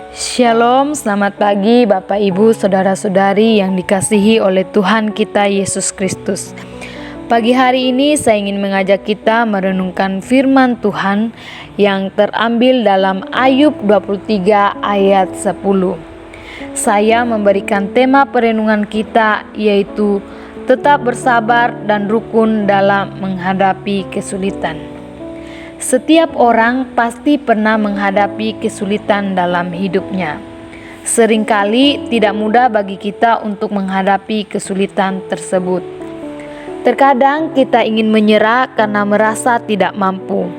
Shalom, selamat pagi Bapak Ibu Saudara-saudari yang dikasihi oleh Tuhan kita Yesus Kristus. Pagi hari ini saya ingin mengajak kita merenungkan firman Tuhan yang terambil dalam Ayub 23 ayat 10. Saya memberikan tema perenungan kita yaitu tetap bersabar dan rukun dalam menghadapi kesulitan. Setiap orang pasti pernah menghadapi kesulitan dalam hidupnya. Seringkali tidak mudah bagi kita untuk menghadapi kesulitan tersebut. Terkadang kita ingin menyerah karena merasa tidak mampu.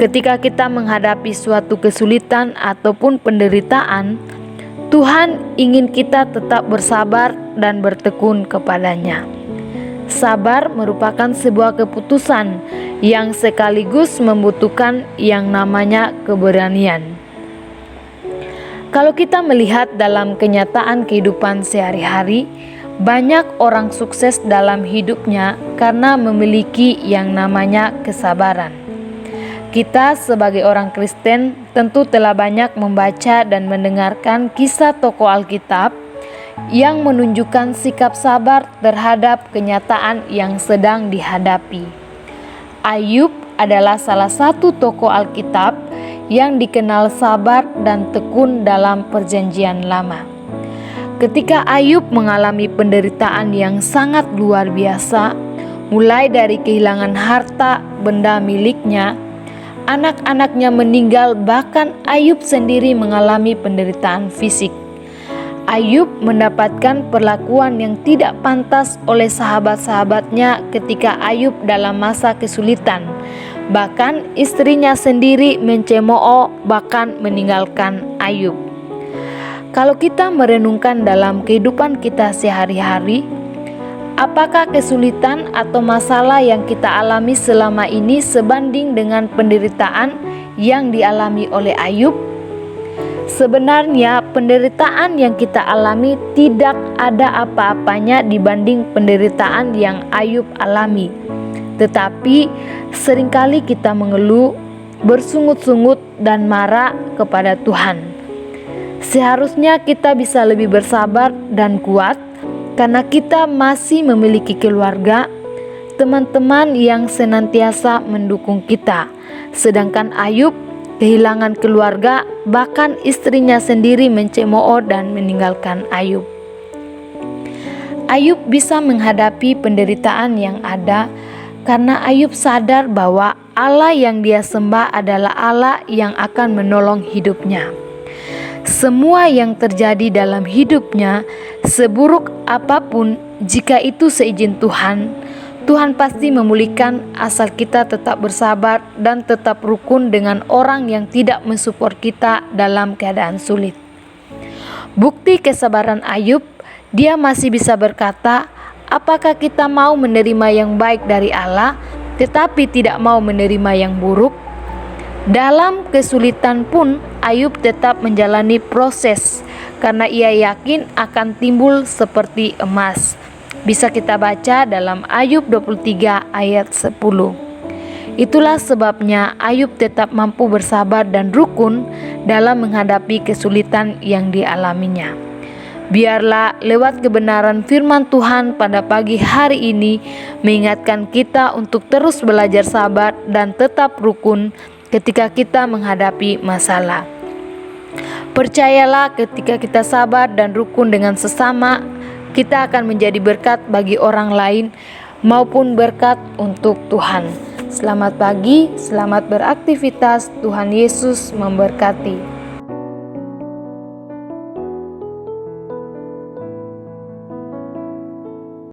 Ketika kita menghadapi suatu kesulitan ataupun penderitaan, Tuhan ingin kita tetap bersabar dan bertekun kepadanya. Sabar merupakan sebuah keputusan yang sekaligus membutuhkan yang namanya keberanian. Kalau kita melihat dalam kenyataan kehidupan sehari-hari, banyak orang sukses dalam hidupnya karena memiliki yang namanya kesabaran. Kita sebagai orang Kristen tentu telah banyak membaca dan mendengarkan kisah tokoh Alkitab yang menunjukkan sikap sabar terhadap kenyataan yang sedang dihadapi. Ayub adalah salah satu tokoh Alkitab yang dikenal sabar dan tekun dalam Perjanjian Lama. Ketika Ayub mengalami penderitaan yang sangat luar biasa, mulai dari kehilangan harta benda miliknya, anak-anaknya meninggal, bahkan Ayub sendiri mengalami penderitaan fisik. Ayub mendapatkan perlakuan yang tidak pantas oleh sahabat-sahabatnya ketika Ayub dalam masa kesulitan. Bahkan istrinya sendiri mencemooh, bahkan meninggalkan Ayub. Kalau kita merenungkan dalam kehidupan kita sehari-hari, apakah kesulitan atau masalah yang kita alami selama ini sebanding dengan penderitaan yang dialami oleh Ayub? Sebenarnya penderitaan yang kita alami tidak ada apa-apanya dibanding penderitaan yang Ayub alami. Tetapi seringkali kita mengeluh, bersungut-sungut dan marah kepada Tuhan. Seharusnya kita bisa lebih bersabar dan kuat karena kita masih memiliki keluarga, teman-teman yang senantiasa mendukung kita. Sedangkan Ayub kehilangan keluarga, bahkan istrinya sendiri mencemooh dan meninggalkan Ayub. Ayub bisa menghadapi penderitaan yang ada karena Ayub sadar bahwa Allah yang dia sembah adalah Allah yang akan menolong hidupnya. Semua yang terjadi dalam hidupnya, seburuk apapun, jika itu seizin Tuhan, Tuhan pasti memulihkan asal kita tetap bersabar dan tetap rukun dengan orang yang tidak mensupport kita dalam keadaan sulit. Bukti kesabaran Ayub, dia masih bisa berkata, apakah kita mau menerima yang baik dari Allah, tetapi tidak mau menerima yang buruk? Dalam kesulitan pun, Ayub tetap menjalani proses, karena ia yakin akan timbul seperti emas. Bisa kita baca dalam Ayub 23 ayat 10. Itulah sebabnya Ayub tetap mampu bersabar dan rukun dalam menghadapi kesulitan yang dialaminya. Biarlah lewat kebenaran firman Tuhan pada pagi hari ini mengingatkan kita untuk terus belajar sabar dan tetap rukun ketika kita menghadapi masalah. Percayalah, ketika kita sabar dan rukun dengan sesama, kita akan menjadi berkat bagi orang lain maupun berkat untuk Tuhan. Selamat pagi, selamat beraktivitas. Tuhan Yesus memberkati.